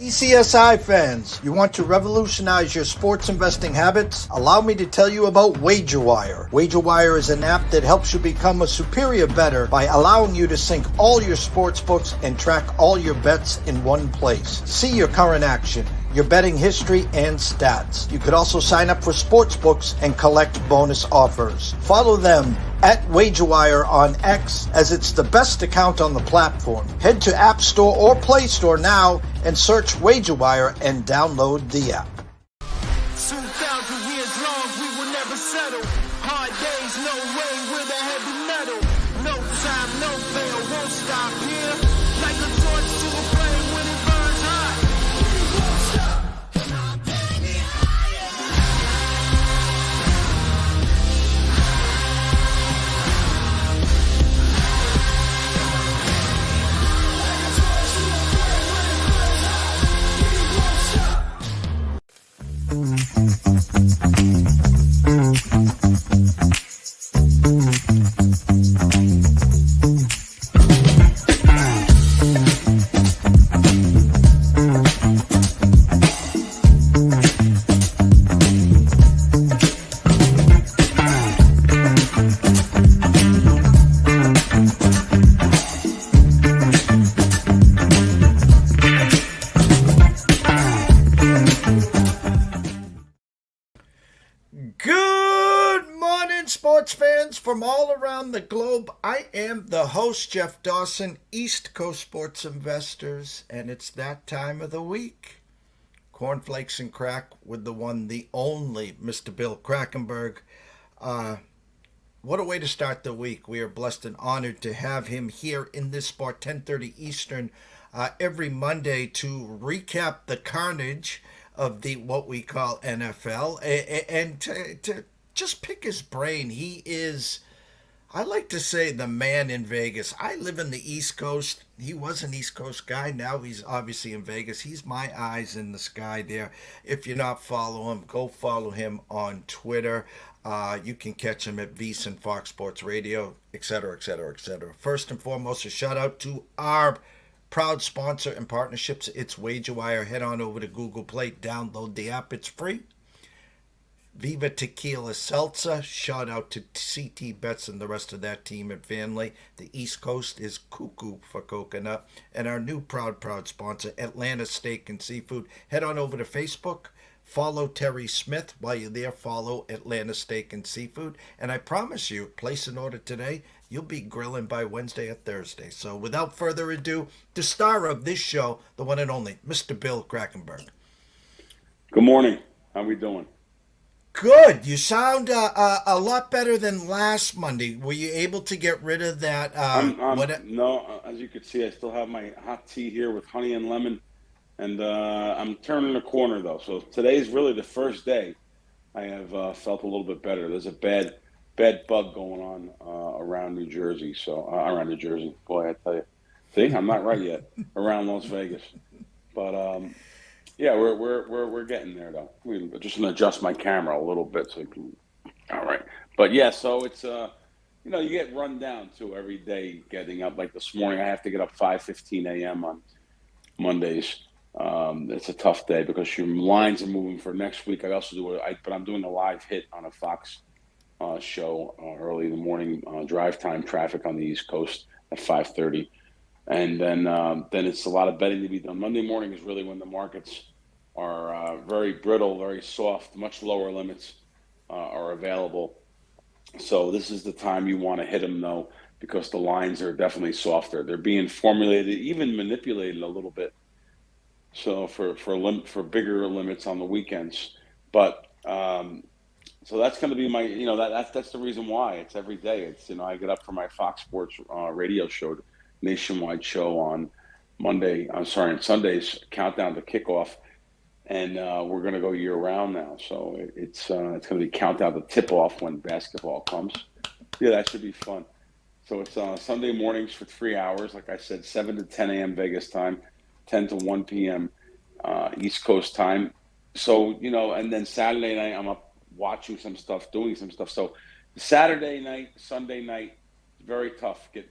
TPCSI fans, you want to revolutionize your sports investing habits? Allow me to tell you about WagerWire. WagerWire is an app that helps you become a superior bettor by allowing you to sync all your sports books and track all your bets in one place. See your current action, your betting history, and stats. You could also sign up for sports books and collect bonus offers. Follow them at WagerWire on X, as it's the best account on the platform. Head to App Store or Play Store now and search WagerWire and download the app. 2,000 years long, we will never settle. Hard days, no way, with a heavy metal. No time, no fail, won't stop here. Like a torch to a flame when it burns hot. We won't stop, come on, baby, higher. Like a torch to a flame when it burns hot. We won't stop. Good morning, sports fans from all around the globe. I am the host, Jeff Dawson, East Coast Sports Investors, and it's that time of the week. Korn Flakes and Crack with the one, the only Mr. Bill Krackomberger. What a way to start the week. We are blessed and honored to have him here in this spot, 10:30 Eastern, every Monday to recap the carnage of the what we call NFL and to just pick his brain. He is, I like to say, the man in Vegas. I live in the East Coast. He was an East Coast guy. Now he's obviously in Vegas. He's my eyes in the sky there. If you're not following him, go follow him on Twitter. You can catch him at VSiN, Fox Sports Radio, etc., etc., etc. First and foremost, a shout out to our proud sponsor and partnerships. It's WagerWire. Head on over to Google Play, download the app. It's free. Viva Tequila Seltzer. Shout out to CT Bets and the rest of that team and family. The East Coast is cuckoo for coconut. And our new proud sponsor, Atlanta Steak and Seafood. Head on over to Facebook. Follow Terry Smith. While you're there, follow Atlanta Steak and Seafood. And I promise you, place an order today, you'll be grilling by Wednesday or Thursday. So without further ado, the star of this show, the one and only, Mr. Bill Krackomberger. Good morning. How we doing? Good. You sound a lot better than last Monday. Were you able to get rid of that? No, as you can see, I still have my hot tea here with honey and lemon. And I'm turning the corner, though. So today's really the first day I have felt a little bit better. There's a bad bug going on around New Jersey. Around New Jersey. Boy, I tell you. See, I'm not right yet. Around Las Vegas. But, yeah, we're getting there, though. We're just going to adjust my camera a little bit so you can. All right. But, yeah, so it's, you get run down, too, every day getting up. Like this morning, I have to get up 5:15 a.m. on Mondays. It's a tough day because your lines are moving for next week. I also but I'm doing a live hit on a Fox show early in the morning, drive time traffic on the East Coast at 5:30, and then it's a lot of betting to be done. Monday morning is really when the markets are very brittle, very soft, much lower limits are available. So this is the time you want to hit them, though, because the lines are definitely softer. They're being formulated, even manipulated a little bit. So for bigger limits on the weekends, but so that's going to be my that's the reason why it's every day. It's I get up for my Fox Sports radio show, nationwide show on Sundays, countdown to kickoff, and we're going to go year round now. So it's going to be countdown to tip off when basketball comes. Yeah, that should be fun. So it's Sunday mornings for 3 hours, like I said, 7 to 10 a.m. Vegas time. 10 to 1 p.m. East Coast time. So, and then Saturday night, I'm up watching some stuff, doing some stuff. So Saturday night, Sunday night, very tough. Get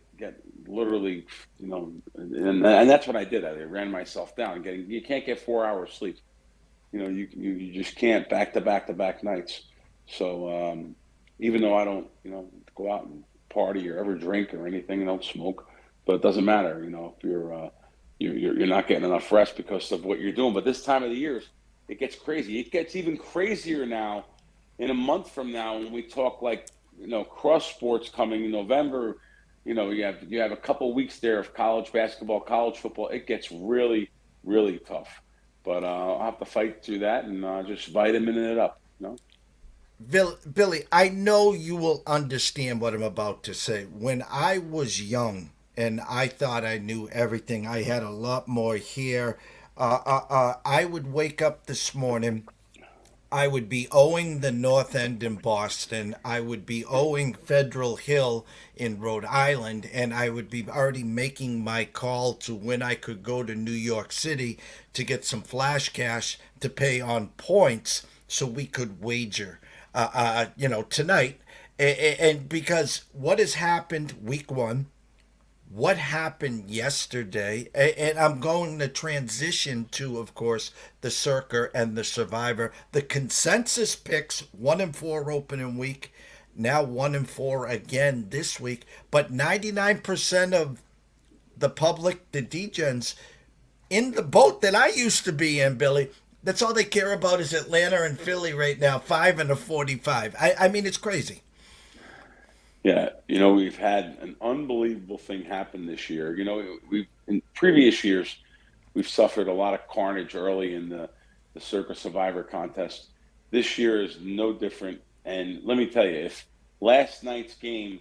literally, and that's what I did. I ran myself down. You can't get 4 hours sleep. You just can't back to back to back nights. So even though I don't, go out and party or ever drink or anything, I don't smoke, but it doesn't matter. If you're not getting enough rest because of what you're doing. But this time of the year, it gets crazy. It gets even crazier now. In a month from now, when we talk cross sports coming in November, you have a couple of weeks there of college basketball, college football. It gets really, really tough. But I'll have to fight through that and just vitamin it up. Billy, I know you will understand what I'm about to say. When I was young and I thought I knew everything, I had a lot more hair. I would wake up this morning. I would be owing the North End in Boston. I would be owing Federal Hill in Rhode Island, and I would be already making my call to when I could go to New York City to get some flash cash to pay on points so we could wager, tonight. And because what has happened week one, what happened yesterday, and I'm going to transition to, of course, the CIRCA and the Survivor. The consensus picks 1-4 opening week, now 1-4 again this week, but 99% of the public, the degens, in the boat that I used to be in, Billy, that's all they care about is Atlanta and Philly right now, 5-45. I mean, it's crazy. Yeah, we've had an unbelievable thing happen this year. We've in previous years, we've suffered a lot of carnage early in the CIRCA Survivor contest. This year is no different. And let me tell you, if last night's game,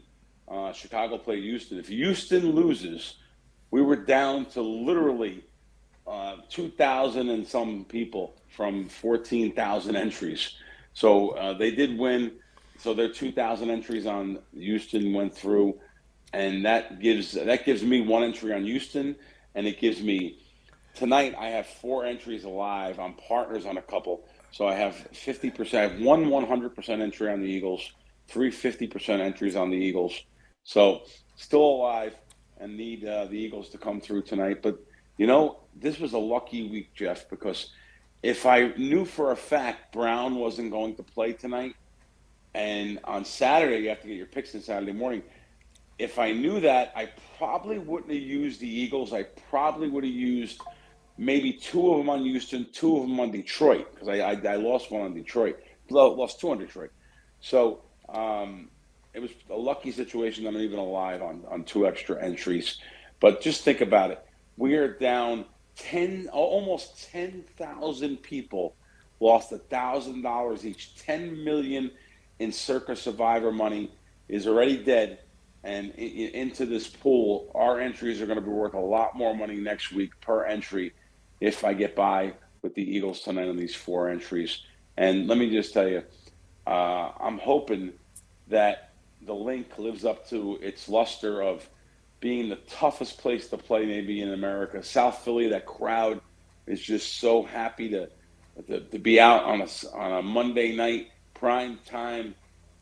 Chicago played Houston, if Houston loses, we were down to literally 2,000 and some people from 14,000 entries. So they did win. So their 2,000 entries on Houston went through, and that gives me one entry on Houston, and it gives me tonight. I have 4 entries alive. I'm partners on a couple, so I have 50%. I have 100% entry on the Eagles, 50% entries on the Eagles. So still alive, and need the Eagles to come through tonight. But this was a lucky week, Jeff, because if I knew for a fact Brown wasn't going to play tonight. And on Saturday, you have to get your picks in Saturday morning. If I knew that, I probably wouldn't have used the Eagles. I probably would have used maybe 2 of them on Houston, 2 of them on Detroit, because I lost one on Detroit. Lost 2 on Detroit. So it was a lucky situation that I'm even alive on 2 extra entries. But just think about it. We are down almost 10,000 people lost $1,000 each. 10 million in CIRCA Survivor money is already dead, and into this pool, our entries are going to be worth a lot more money next week per entry if I get by with the Eagles tonight on these 4 entries. And let me just tell you, I'm hoping that the link lives up to its luster of being the toughest place to play maybe in America. South Philly, that crowd is just so happy to be out on a Monday night, prime time,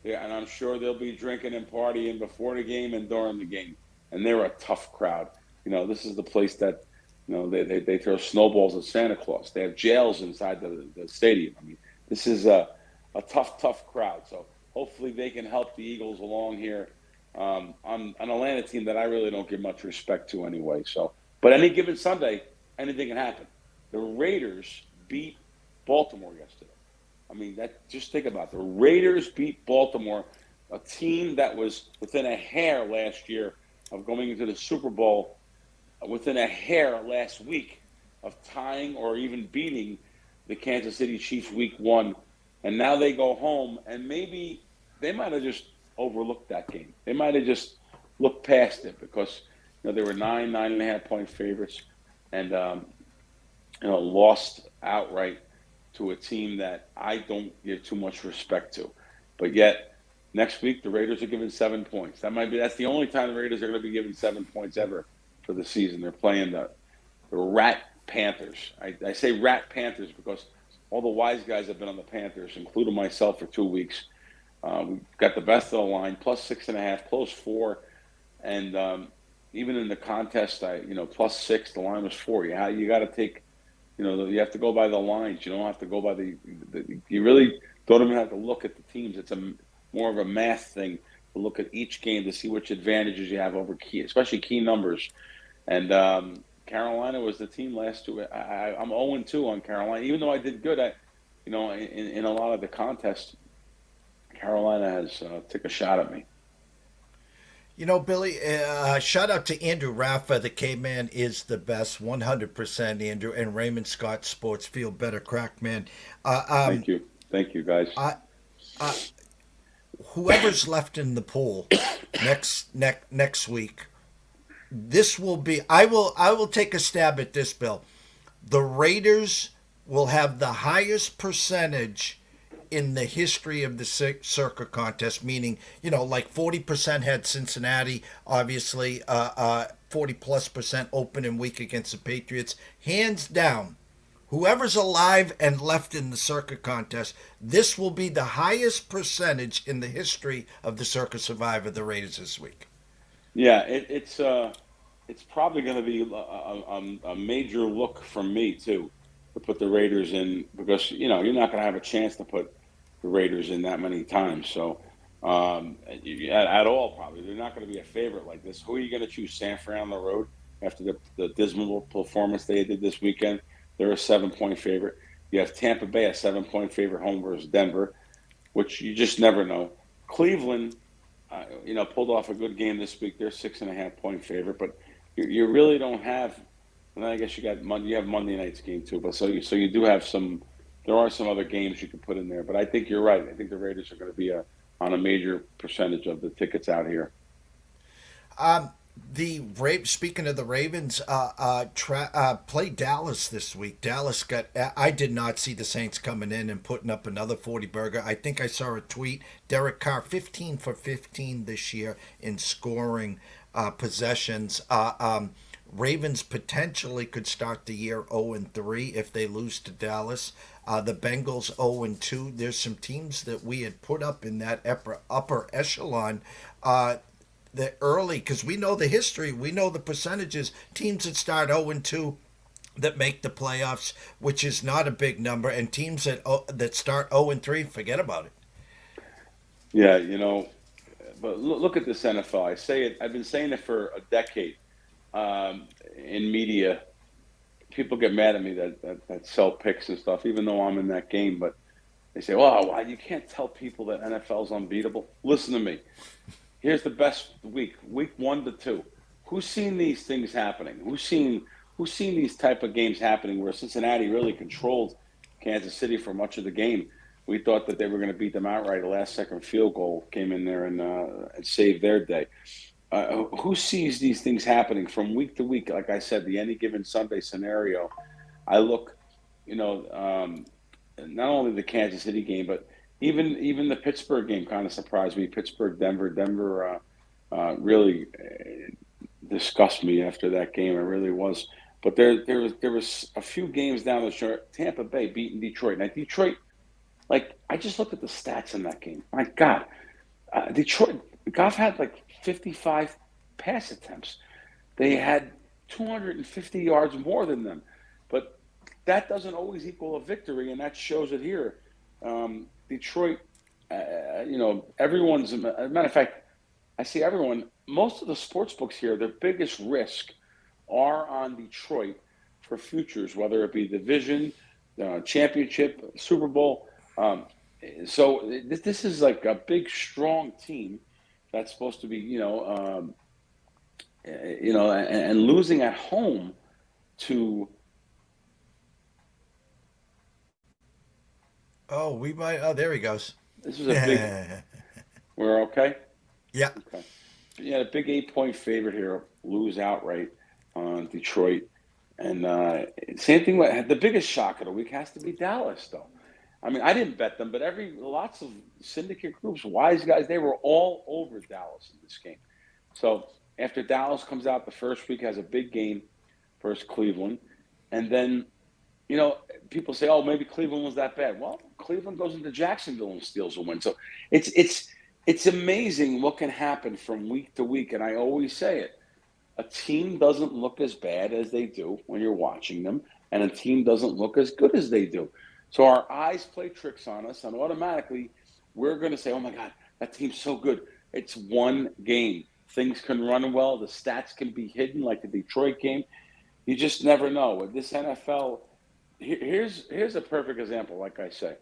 and I'm sure they'll be drinking and partying before the game and during the game. And they're a tough crowd. This is the place that, they throw snowballs at Santa Claus. They have jails inside the stadium. I mean, this is a tough crowd. So hopefully they can help the Eagles along here on an Atlanta team that I really don't give much respect to anyway. So, but any given Sunday, anything can happen. The Raiders beat Baltimore yesterday. I mean, just think about it. The Raiders beat Baltimore, a team that was within a hair last year of going into the Super Bowl, within a hair last week of tying or even beating the Kansas City Chiefs week 1. And now they go home, and maybe they might have just overlooked that game. They might have just looked past it because they were 9.5 point favorites, and lost outright to a team that I don't give too much respect to. But yet, next week, the Raiders are given 7 points. That's the only time the Raiders are going to be given 7 points ever for the season. They're playing the Rat Panthers. I say Rat Panthers because all the wise guys have been on the Panthers, including myself, for 2 weeks. We've got the best of the line, plus 6.5, close 4. And even in the contest, +6, the line was 4. You got to take, you have to go by the lines. You don't have to go by you really don't even have to look at the teams. It's more of a math thing to look at each game to see which advantages you have over especially key numbers. And Carolina was the team last two. I'm 0-2 on Carolina, even though I did good. In a lot of the contests, Carolina has took a shot at me. Billy, shout out to Andrew Raffa. The K-Man is the best, 100%, Andrew. And Raymond Scott Sports, feel better, crack, man. Thank you, guys. Whoever's left in the pool next week, this will be. I will take a stab at this, Bill. The Raiders will have the highest percentage in the history of the CIRCA contest, meaning, like 40% had Cincinnati, obviously, 40+% opening week against the Patriots. Hands down, whoever's alive and left in the CIRCA contest, this will be the highest percentage in the history of the CIRCA Survivor, the Raiders this week. Yeah, it's probably going to be a major look from me, too, to put the Raiders in, because, you're not going to have a chance to put the Raiders in that many times. So at all, probably. They're not going to be a favorite like this. Who are you going to choose? San Fran on the road after the dismal performance they did this weekend? They're a 7-point favorite. You have Tampa Bay, a 7-point favorite home versus Denver, which you just never know. Cleveland, pulled off a good game this week. They're 6.5-point favorite, but you really don't have. And I guess you have Monday night's game too. But so you do have some. There are some other games you can put in there, but I think you're right. I think the Raiders are going to be on a major percentage of the tickets out here. Speaking of the Ravens, play Dallas this week. Dallas I did not see the Saints coming in and putting up another 40-burger. I think I saw a tweet. Derek Carr, 15 for 15 this year in scoring possessions. Ravens potentially could start the year 0-3 if they lose to Dallas. The Bengals 0-2. There's some teams that we had put up in that upper echelon the early, because we know the history, we know the percentages. Teams that start 0-2 that make the playoffs, which is not a big number, and teams that start 0-3, forget about it. Yeah, but look at this NFL. I say it. I've been saying it for a decade. In media, people get mad at me that sell picks and stuff, even though I'm in that game. But they say, "Well, you can't tell people that NFL's unbeatable." Listen to me. Here's the best week 1 to 2. Who's seen these things happening? Who's seen these type of games happening where Cincinnati really controlled Kansas City for much of the game? We thought that they were going to beat them outright. The last-second field goal came in there and saved their day. Who sees these things happening from week to week? Like I said, the any given Sunday scenario. I look, not only the Kansas City game, but even the Pittsburgh game kind of surprised me. Pittsburgh, Denver really disgusted me after that game. It really was. But there was a few games down the short. Tampa Bay beating Detroit. Now Detroit, I just looked at the stats in that game. My God, Detroit. Goff had 55 pass attempts. They had 250 yards more than them. But that doesn't always equal a victory, and that shows it here. Detroit, everyone's – as a matter of fact, I see everyone – most of the sports books here, their biggest risk are on Detroit for futures, whether it be division, championship, Super Bowl. So this is a big, strong team that's supposed to be, and losing at home to. Oh, we might. Oh, there he goes. This is a big. We're okay. Yeah. Okay. Yeah, a big 8-point favorite here. Lose outright on Detroit, and same thing. The biggest shock of the week has to be Dallas, though. I mean, I didn't bet them, but lots of syndicate groups, wise guys, they were all over Dallas in this game. So after Dallas comes out the first week, has a big game versus Cleveland, and then, people say, "Oh, maybe Cleveland was that bad." Well, Cleveland goes into Jacksonville and steals a win. So it's amazing what can happen from week to week, and I always say it. a team doesn't look as bad as they do when you're watching them, and a team doesn't look as good as they do. So our eyes play tricks on us, and automatically we're going to say, oh my God, that team's so good. It's one game. Things can run well. The stats can be hidden like the Detroit game. You just never know. With this NFL, here's a perfect example, like I say.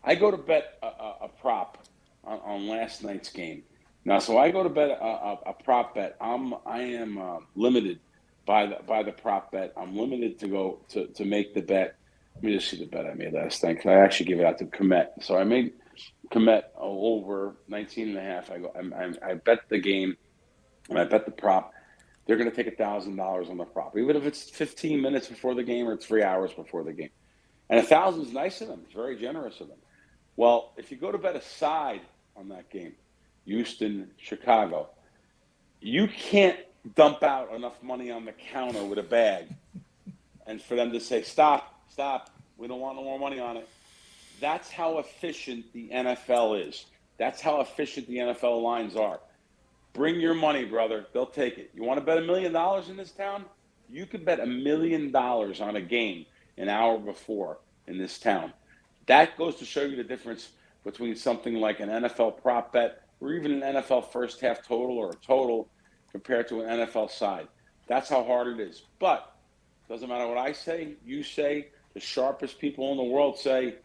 I go to bet a prop on last night's game. Now, so I go to bet a prop bet. I am limited by the prop bet. I'm limited to go to make the bet. Let me just see the bet I made last night, because I actually gave it out to Komet. So I made Komet over 19.5. I bet the game, and I bet the prop. They're going to take $1,000 on the prop, even if it's 15 minutes before the game or 3 hours before the game. And 1,000 is nice of them. It's very generous of them. Well, if you go to bet a side on that game, Houston, Chicago, you can't dump out enough money on the counter with a bag and for them to say, stop, we don't want no more money on it. That's how efficient the NFL is. That's how efficient the NFL lines are. Bring your money, brother. They'll take it. You want to bet $1 million in this town? You could bet $1 million on a game an hour before in this town. That goes to show you the difference between something like an NFL prop bet or even an NFL first half total or a total compared to an NFL side. That's how hard it is. But it doesn't matter what I say, you say, the sharpest people in the world say,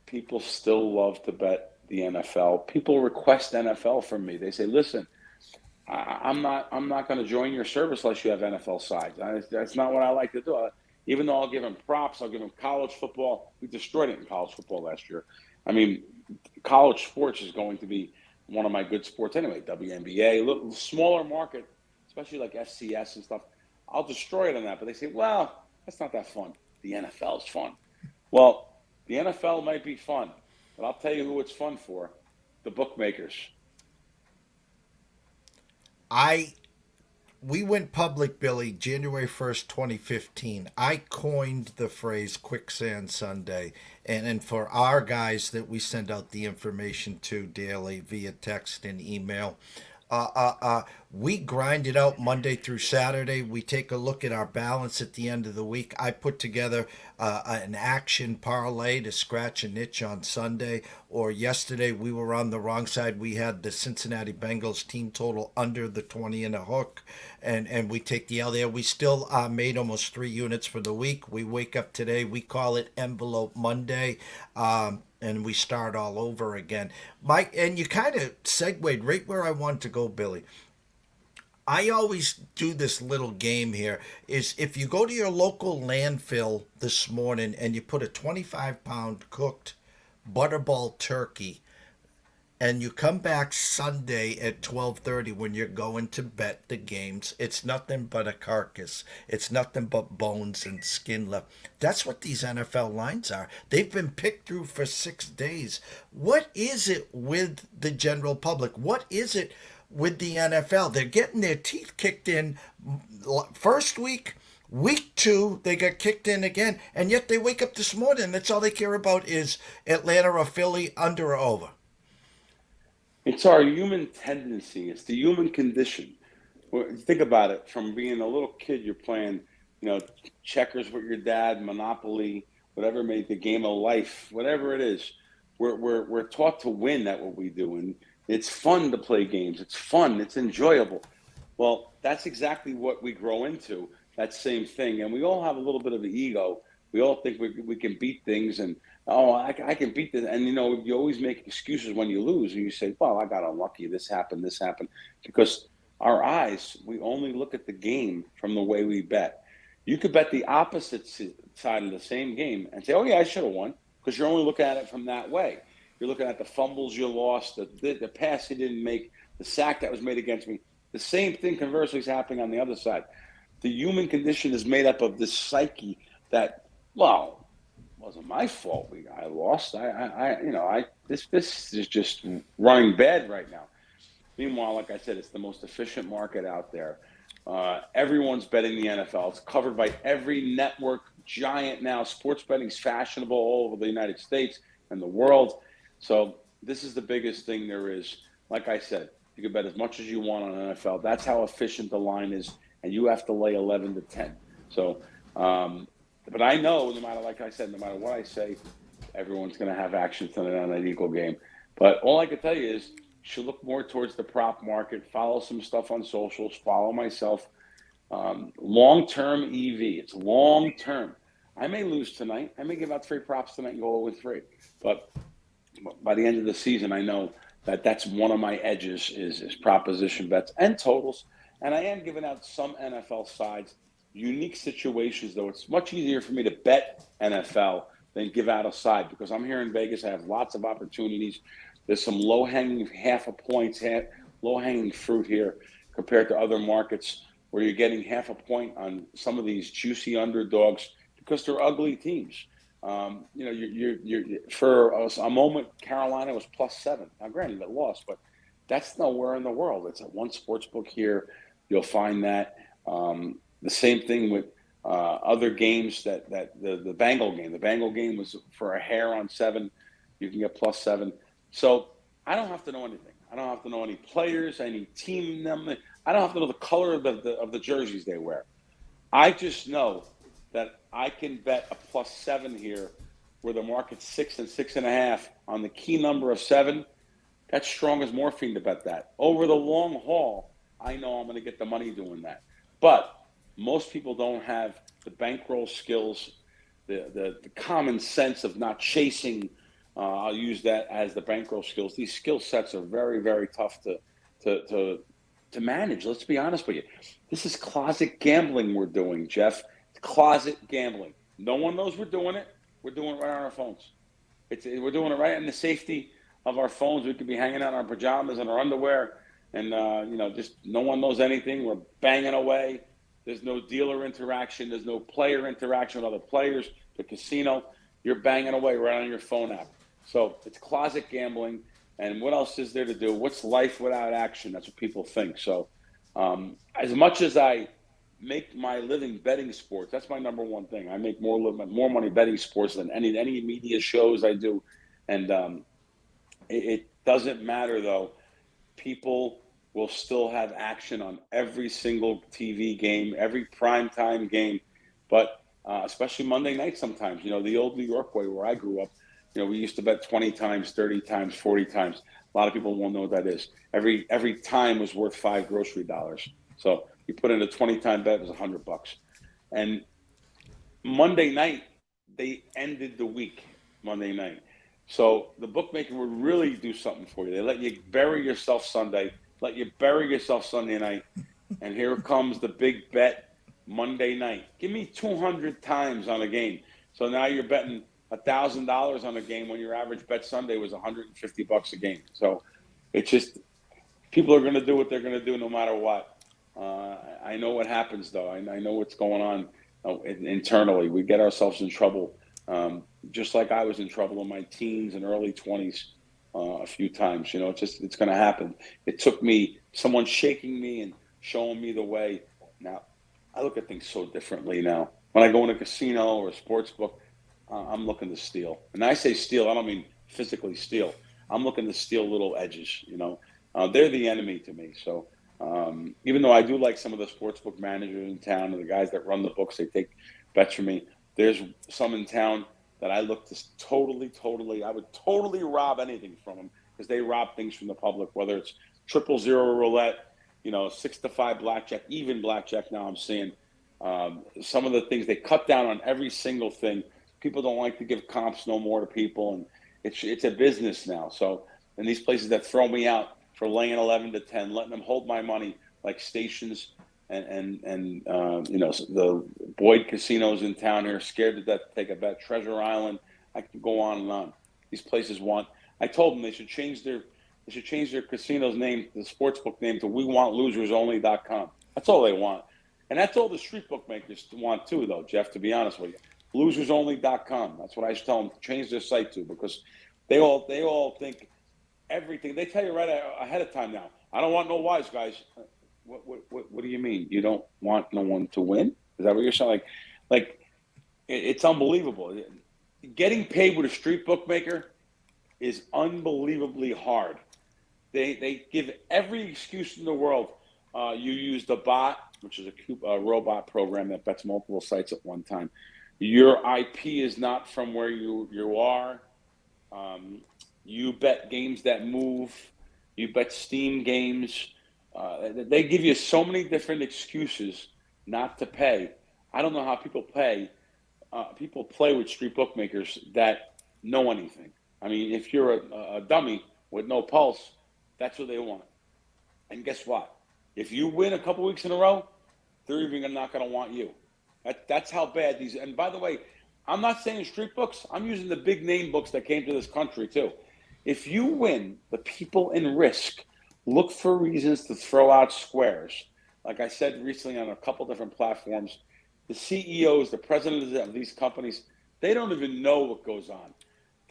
people still love to bet the NFL. People request NFL from me. They say, listen, I'm not going to join your service unless you have NFL sides. That's not what I like to do. Even though I'll give them props, I'll give them college football. We destroyed it in college football last year. I mean, college sports is going to be one of my good sports anyway. WNBA, a little smaller market, especially like FCS and stuff. I'll destroy it on that. But they say, well, that's not that fun. The NFL is fun. Well, the NFL might be fun, but I'll tell you who it's fun for: the bookmakers. We went public, Billy, January 1st, 2015. I coined the phrase Quicksand Sunday. And for our guys that we send out the information to daily via text and email, we grind it out Monday through Saturday. We take a look at our balance at the end of the week. I put together an action parlay to scratch an itch on Sunday. Or yesterday, we were on the wrong side. We had the Cincinnati Bengals team total under the 20 and a hook. And we take the L there. We still made almost 3 units for the week. We wake up today. We call it Envelope Monday. And we start all over again. Mike, and you kind of segued right where I want to go, Billy. I always do this little game here, is if you go to your local landfill this morning and you put a 25-pound cooked butterball turkey and you come back Sunday at 12:30 when you're going to bet the games, it's nothing but a carcass. It's nothing but bones and skin left. That's what these NFL lines are. They've been picked through for 6 days. What is it with the general public? What is it with the NFL? They're getting their teeth kicked in first week. Week 2, they got kicked in again, and yet they wake up this morning. That's all they care about is Atlanta or Philly, under or over. It's our human tendency. It's the human condition. Think about it. From being a little kid, you're playing, checkers with your dad, Monopoly, whatever, made the game of life, whatever it is. We're taught to win at what we do, and it's fun to play games. It's fun. It's enjoyable. Well, that's exactly what we grow into. That same thing, and we all have a little bit of the ego. We all think we can beat things, and I can beat this. And you always make excuses when you lose, and you say, "Well, I got unlucky. This happened. Because our eyes, we only look at the game from the way we bet. You could bet the opposite side of the same game and say, "Oh yeah, I should have won," because you're only looking at it from that way. You're looking at the fumbles you lost, the pass you didn't make, the sack that was made against me. The same thing conversely is happening on the other side. The human condition is made up of this psyche that, well, it wasn't my fault. I lost. This is just running bad right now. Meanwhile, like I said, it's the most efficient market out there. Everyone's betting the NFL. It's covered by every network giant now. Sports betting is fashionable all over the United States and the world. So this is the biggest thing there is. Like I said, You can bet as much as you want on NFL. That's how efficient the line is, and you have to lay 11 to 10. So, but I know no matter, like I said, no matter what I say, everyone's going to have action tonight on that Eagle game. But all I can tell you is you should look more towards the prop market, follow some stuff on socials, follow myself. Long-term EV, it's long-term. I may lose tonight. I may give out 3 props tonight and go 0-3. But by the end of the season, I know that that's one of my edges is proposition bets and totals. And I am giving out some NFL sides. Unique situations, though. It's much easier for me to bet NFL than give out a side because I'm here in Vegas. I have lots of opportunities. There's some low-hanging half a points, low-hanging fruit here compared to other markets where you're getting half a point on some of these juicy underdogs because they're ugly teams. You're for a moment, Carolina was +7. Now, granted, it lost, but that's nowhere in the world. It's at one sports book here. You'll find that. The same thing with other games that the Bengal game. The Bengal game was for a hair on 7. You can get +7. So I don't have to know anything. I don't have to know any players, any team number. I don't have to know the color of the jerseys they wear. I just know that I can bet a +7 here where the market's 6 and 6.5 on the key number of 7. That's strong as morphine to bet that. Over the long haul, I know I'm going to get the money doing that. But most people don't have the bankroll skills, the common sense of not chasing. I'll use that as the bankroll skills. These skill sets are very, very tough to manage. Let's be honest with you. This is closet gambling we're doing, Jeff. It's closet gambling. No one knows we're doing it. We're doing it right on our phones. We're doing it right in the safety of our phones. We could be hanging out in our pajamas and our underwear, and just no one knows anything. We're banging away. There's no dealer interaction. There's no player interaction with other players. The casino, you're banging away right on your phone app. So it's closet gambling. And what else is there to do? What's life without action? That's what people think. So as much as I make my living betting sports, that's my number one thing. I make more money betting sports than any media shows I do. And it doesn't matter, though. People will still have action on every single TV game, every primetime game. But especially Monday night sometimes, the old New York way where I grew up, we used to bet 20 times, 30 times, 40 times. A lot of people won't know what that is. Every time was worth 5 grocery dollars. So you put in a 20-time bet, it was $100. And Monday night, they ended the week Monday night. So the bookmaker would really do something for you. They let you bury yourself Sunday, let you bury yourself Sunday night, and here comes the big bet Monday night. Give me 200 times on a game. So now you're betting $1,000 on a game when your average bet Sunday was $150 a game. So it's just people are going to do what they're going to do no matter what. I know what happens, though. I know what's going on internally. We get ourselves in trouble, just like I was in trouble in my teens and early 20s a few times. It's going to happen. It took me someone shaking me and showing me the way. Now, I look at things so differently now. When I go in a casino or a sports book, I'm looking to steal. And I say steal, I don't mean physically steal. I'm looking to steal little edges, They're the enemy to me. So even though I do like some of the sportsbook managers in town and the guys that run the books, they take bets from me. There's some in town that I look to I would totally rob anything from them because they rob things from the public, whether it's 000 roulette, 6-5 blackjack, even blackjack now I'm seeing. Some of the things, they cut down on every single thing. People don't like to give comps no more to people, and it's a business now. So, and these places that throw me out for laying 11 to 10, letting them hold my money, like Stations and the Boyd casinos in town here, scared to death to take a bet. Treasure Island, I can go on and on. These places I told them they should change their casino's name, the sportsbook name, to WeWantLosersOnly.com. That's all they want, and that's all the street bookmakers want too, though, Jeff. To be honest with you. Losersonly.com. That's what I should tell them to change their site to, because they all think everything. They tell you right ahead of time now. I don't want no wise guys. What do you mean? You don't want no one to win? Is that what you're saying? Like it's unbelievable. Getting paid with a street bookmaker is unbelievably hard. They give every excuse in the world. You use the bot, which is a robot program that bets multiple sites at one time. Your IP is not from where you are. You bet games that move. You bet Steam games. They give you so many different excuses not to pay. I don't know how people pay. People play with street bookmakers that know anything. I mean, if you're a dummy with no pulse, that's what they want. And guess what? If you win a couple weeks in a row, they're even not going to want you. That's how bad these. And by the way, I'm not saying street books. I'm using the big name books that came to this country too. If you win, the people in risk look for reasons to throw out squares. Like I said recently on a couple different platforms, the CEOs, the presidents of these companies, they don't even know what goes on.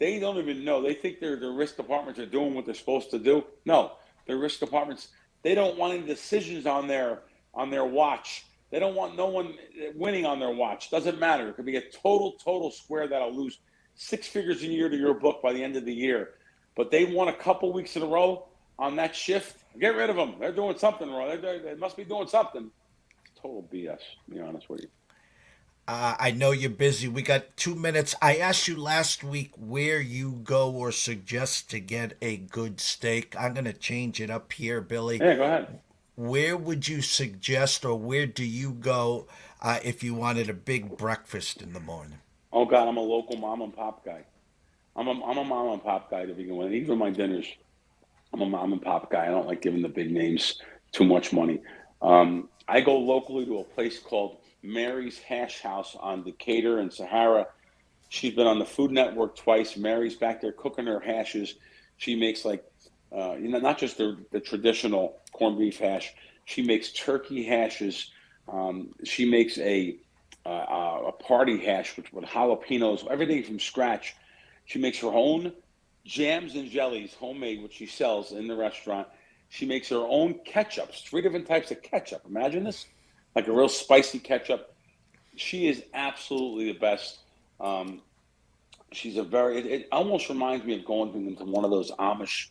They don't even know. They think their risk departments are doing what they're supposed to do. No, their risk departments, they don't want any decisions on their watch. They don't want no one winning on their watch. Doesn't matter. It could be a total square that'll lose 6 figures a year to your book by the end of the year. But they won a couple weeks in a row on that shift. Get rid of them. They're doing something wrong. They must be doing something. Total BS, to be honest with you. I know you're busy. We got 2 minutes. I asked you last week where you go or suggest to get a good steak. I'm going to change it up here, Billy. Yeah, go ahead. Where would you suggest, or where do you go if you wanted a big breakfast in the morning? Oh, God, I'm a local mom and pop guy. I'm a mom and pop guy to begin with. Even my dinners, I'm a mom and pop guy. I don't like giving the big names too much money. I go locally to a place called Mary's Hash House on Decatur and Sahara. She's been on the Food Network twice. Mary's back there cooking her hashes. She makes not just the traditional corned beef hash. She makes turkey hashes. She makes a party hash with jalapenos, everything from scratch. She makes her own jams and jellies, homemade, which she sells in the restaurant. She makes her own ketchups, 3 different types of ketchup. Imagine this, like a real spicy ketchup. She is absolutely the best. She's it almost reminds me of going into one of those Amish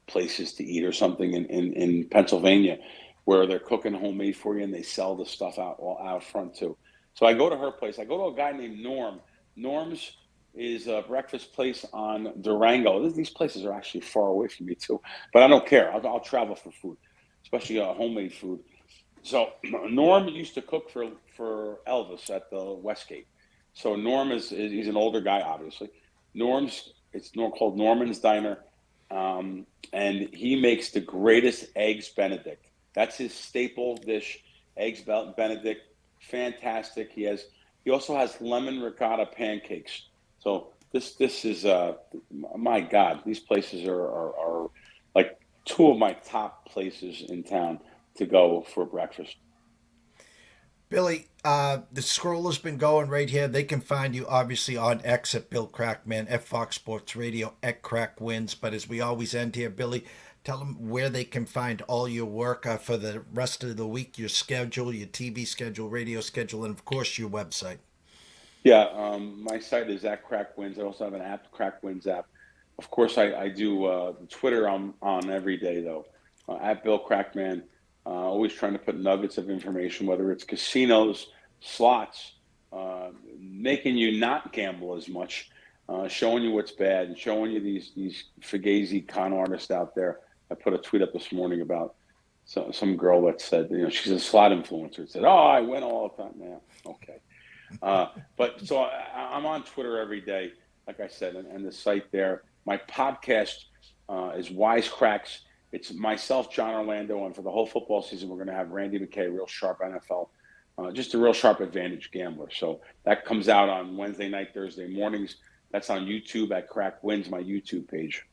places to eat or something in Pennsylvania, where they're cooking homemade for you and they sell the stuff out front too. So I go to her place. I go to a guy named Norm. Norm's is a breakfast place on Durango. These places are actually far away from me too, but I don't care. I'll travel for food, especially homemade food. So Norm used to cook for Elvis at the Westgate. So Norm he's an older guy, obviously. It's called Norman's Diner, and he makes the greatest eggs Benedict. That's his staple dish, eggs Benedict. Fantastic. He also has lemon ricotta pancakes. So this is my God. These places are like 2 of my top places in town to go for breakfast. Billy, the scroll has been going right here. They can find you obviously on X at Bill Crackman, at Fox Sports Radio, at Crack Wins. But as we always end here, Billy, tell them where they can find all your work for the rest of the week, your schedule, your TV schedule, radio schedule, and of course your website. Yeah, my site is at Crack Wins. I also have an app, Crack Wins app. Of course, I do Twitter. I'm on every day though, at Bill Crackman. Always trying to put nuggets of information, whether it's casinos, slots, making you not gamble as much, showing you what's bad, and showing you these fugazi con artists out there. I put a tweet up this morning about some girl that said, she's a slot influencer. Said, "Oh, I win all the time." Yeah, okay. But so I'm on Twitter every day, like I said, and the site there. My podcast is Wisecracks. It's myself, John Orlando, and for the whole football season, we're going to have Randy McKay, real sharp NFL, just a real sharp advantage gambler. So that comes out on Wednesday night, Thursday mornings. That's on YouTube at Crack Wins, my YouTube page.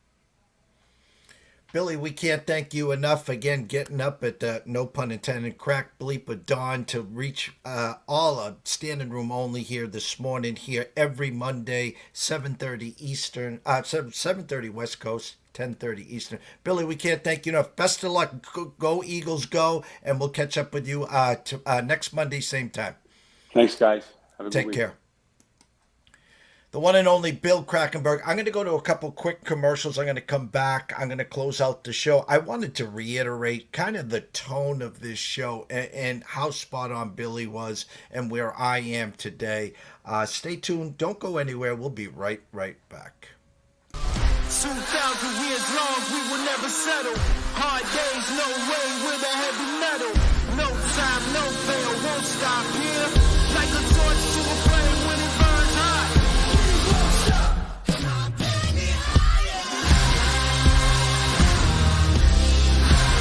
Billy, we can't thank you enough again getting up at no pun intended crack bleep of dawn to reach all of standing room only here this morning here every Monday 7:30 Eastern 7:30 West Coast 10:30 Eastern. Billy, we can't thank you enough. Best of luck. Go Eagles, go, and we'll catch up with you next Monday same time. Thanks, guys. Have a good Take week. care. the one and only Bill Krackomberger. I'm going to go to a couple quick commercials. I'm going to come back. I'm going to close out the show. I wanted to reiterate kind of the tone of this show and how spot on Billy was and where I am today. Stay tuned. Don't go anywhere. We'll be right back. 2,000 years long, we will never settle. Hard days, no way, with a heavy metal. No time, no fail, won't stop here. Like a torch to a flame when it burns hot. We won't stop, come on, baby, higher. Like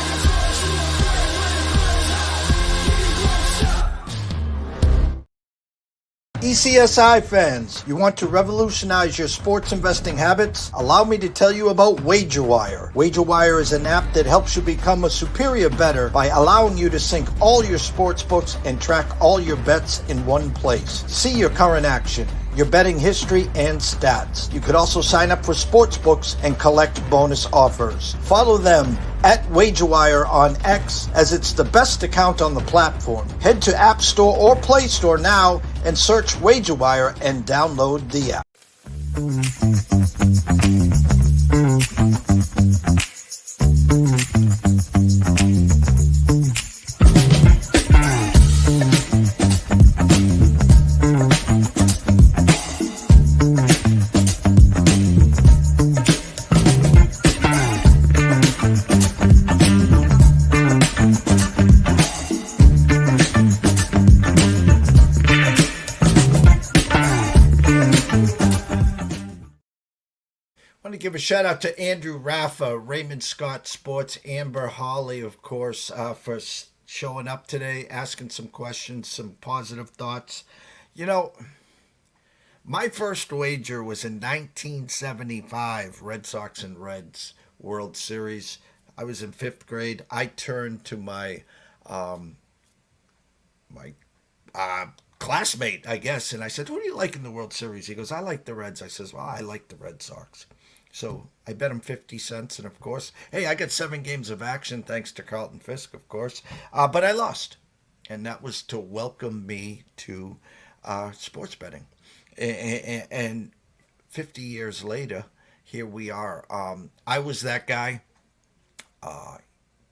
a torch to a flame when it burns hot. We won't stop. ECSI fans, you want to revolutionize your sports investing habits? Allow me to tell you about WagerWire. WagerWire is an app that helps you become a superior bettor by allowing you to sync all your sports books and track all your bets in one place. See your current action, your betting history, and stats. You could also sign up for sports books and collect bonus offers. Follow them at WagerWire on X, as it's the best account on the platform. Head to App Store or Play Store now and search WagerWire and download the app. I want to give a shout out to Andrew Raffa, Raymond Scott Sports, Amber Holly, of course, for showing up today, asking some questions, some positive thoughts. You know, my first wager was in 1975, Red Sox and Reds World Series. I was in fifth grade. I turned to my classmate, I guess, and I said, "Who do you like in the World Series?" He goes, "I like the Reds." I says, "Well, I like the Red Sox." So I bet him 50 cents, and of course, hey, I got 7 games of action thanks to Carlton Fisk, of course, but I lost, and that was to welcome me to sports betting. And 50 years later, here we are. I was that guy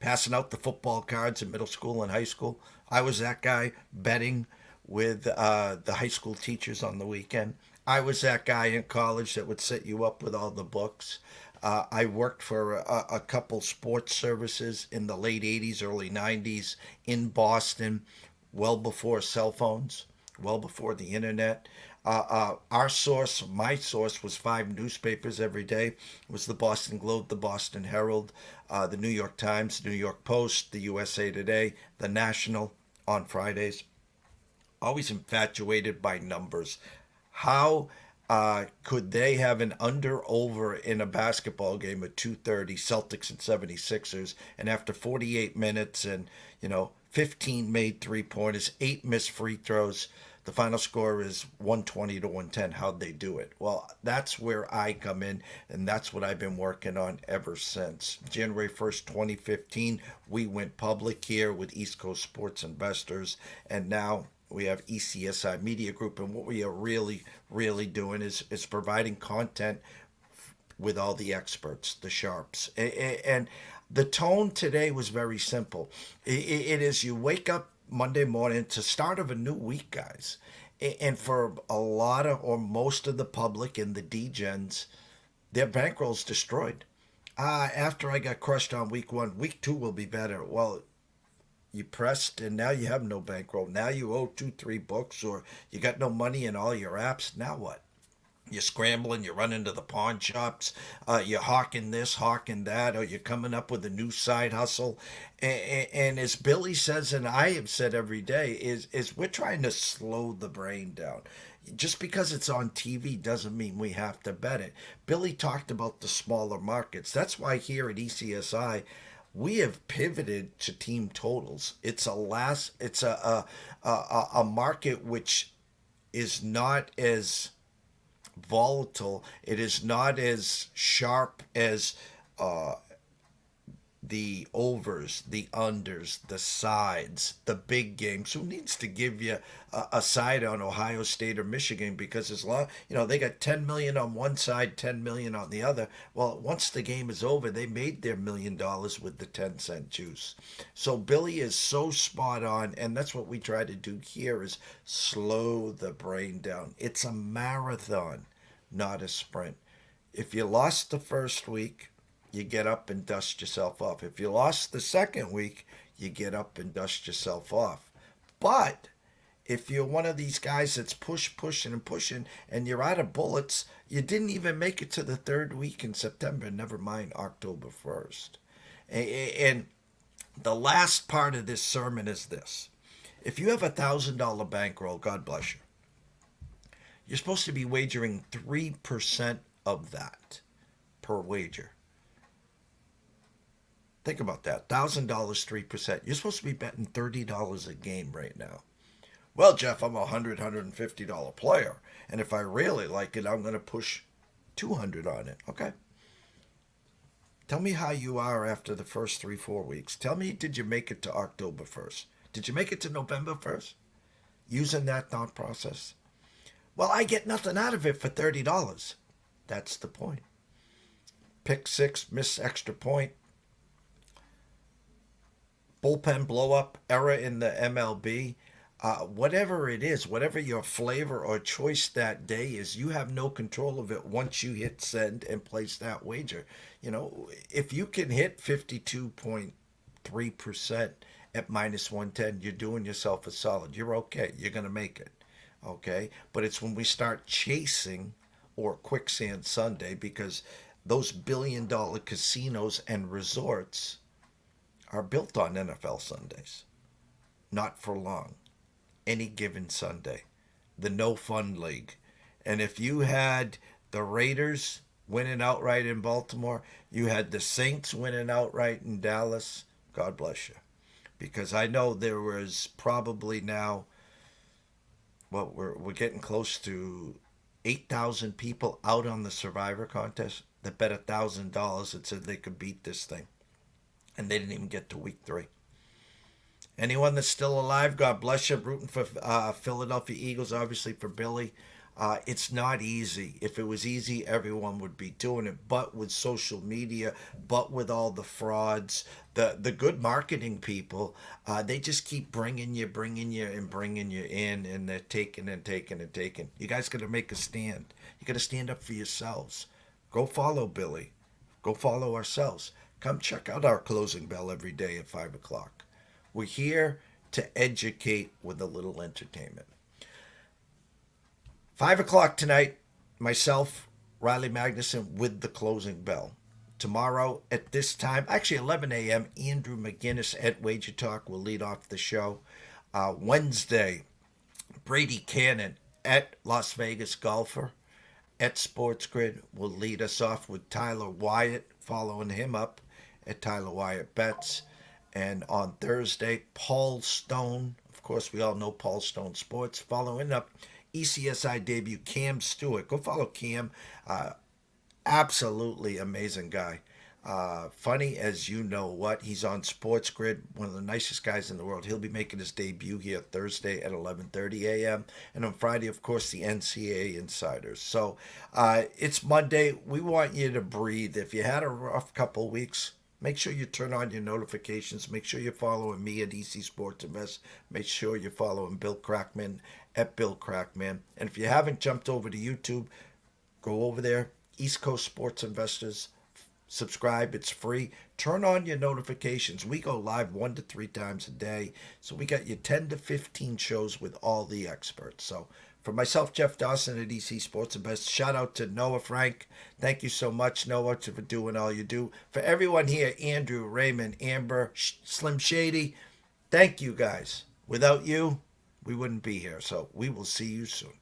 passing out the football cards in middle school and high school. I was that guy betting with the high school teachers on the weekend. I was that guy in college that would set you up with all the books. I worked for a couple sports services in the late 80s, early 90s in Boston, well before cell phones, well before the internet. Our source, my source, was 5 newspapers every day. It was the Boston Globe, the Boston Herald, the New York Times, the New York Post, the USA Today, the National on Fridays. Always infatuated by numbers. How could they have an under-over in a basketball game at 2:30, Celtics and 76ers, and after 48 minutes and, 15 made three-pointers, 8 missed free throws, the final score is 120 to 110. How'd they do it? Well, that's where I come in, and that's what I've been working on ever since. January 1st, 2015, we went public here with East Coast Sports Investors, and now we have ECSI Media Group, and what we are really doing is providing content with all the experts, the sharps. And the tone today was very simple. It is you wake up Monday morning to start of a new week, guys. And for a lot of or most of the public and the degens, their bankroll's destroyed. After I got crushed on week 1, week 2 will be better. Well, you pressed and now you have no bankroll. Now you owe 2-3 books, or you got no money in all your apps. Now what? You're scrambling, you're running to the pawn shops, you're hawking this, hawking that, or you're coming up with a new side hustle. And as Billy says, and I have said every day, is we're trying to slow the brain down. Just because it's on TV doesn't mean we have to bet it. Billy talked about the smaller markets. That's why here at ECSI, we have pivoted to team totals. It's a market which is not as volatile. It is not as sharp as the overs, the unders, the sides, the big games. Who needs to give you a side on Ohio State or Michigan? Because as long, they got 10 million on one side, 10 million on the other. Well, once the game is over, they made their $1 million with the 10-cent juice. So Billy is so spot on, and that's what we try to do here is slow the brain down. It's a marathon, not a sprint. If you lost the first week, you get up and dust yourself off. If you lost the second week, you get up and dust yourself off. But if you're one of these guys that's pushing, and you're out of bullets, you didn't even make it to the third week in September, never mind October 1st. And the last part of this sermon is this. If you have $1,000 bankroll, God bless you, you're supposed to be wagering 3% of that per wager. Think about that. $1,000, 3%. You're supposed to be betting $30 a game right now. Well, Jeff, I'm a $150 player. And if I really like it, I'm going to push $200 on it. Okay. Tell me how you are after the first 3-4 weeks. Tell me, did you make it to October 1st? Did you make it to November 1st? Using that thought process? Well, I get nothing out of it for $30. That's the point. Pick six, miss extra point. Bullpen blow up, error in the MLB, whatever it is, whatever your flavor or choice that day is, you have no control of it once you hit send and place that wager. If you can hit 52.3% at minus 110, you're doing yourself a solid. You're okay. You're going to make it. Okay. But it's when we start chasing or quicksand Sunday, because those billion-dollar casinos and resorts are built on NFL Sundays. Not for long. Any given Sunday. The no fun league. And if you had the Raiders winning outright in Baltimore, you had the Saints winning outright in Dallas, God bless you. Because I know there was probably now, we're getting close to 8,000 people out on the Survivor contest that bet $1,000 that said they could beat this thing. And they didn't even get to week 3. Anyone that's still alive, God bless you. Rooting for Philadelphia Eagles, obviously for Billy. It's not easy. If it was easy, everyone would be doing it. But with social media, but with all the frauds, the good marketing people, they just keep bringing you in, and they're taking. You guys got to make a stand. You got to stand up for yourselves. Go follow Billy. Go follow ourselves. Come check out our closing bell every day at 5 o'clock. We're here to educate with a little entertainment. 5 o'clock tonight, myself, Riley Magnuson, with the closing bell. Tomorrow at this time, actually 11 a.m., Andrew McGinnis at Wager Talk will lead off the show. Wednesday, Brady Kannon at Las Vegas Golfer at Sports Grid will lead us off with Tyler Wyatt, following him up at Tyler Wyatt Bets. And on Thursday, Paul Stone, of course we all know Paul Stone Sports, following up ECSI debut Cam Stewart. Go follow Cam. Absolutely amazing guy. Funny as you know what. He's on Sports Grid, one of the nicest guys in the world. He'll be making his debut here Thursday at 11:30 a.m. And on Friday, of course, the NCAA Insiders. So it's Monday. We want you to breathe. If you had a rough couple weeks, make sure you turn on your notifications. Make sure you're following me at EC Sports Invest. Make sure you're following Bill Crackman at Bill Crackman. And if you haven't jumped over to YouTube, go over there, East Coast Sports Investors. Subscribe, it's free. Turn on your notifications. We go live 1 to 3 times a day. So we got you 10 to 15 shows with all the experts. So for myself, Jeff Dawson at EC Sports Invest, shout out to Noah Frank. Thank you so much, Noah, for doing all you do. For everyone here, Andrew, Raymond, Amber, Slim Shady, thank you guys. Without you, we wouldn't be here. So we will see you soon.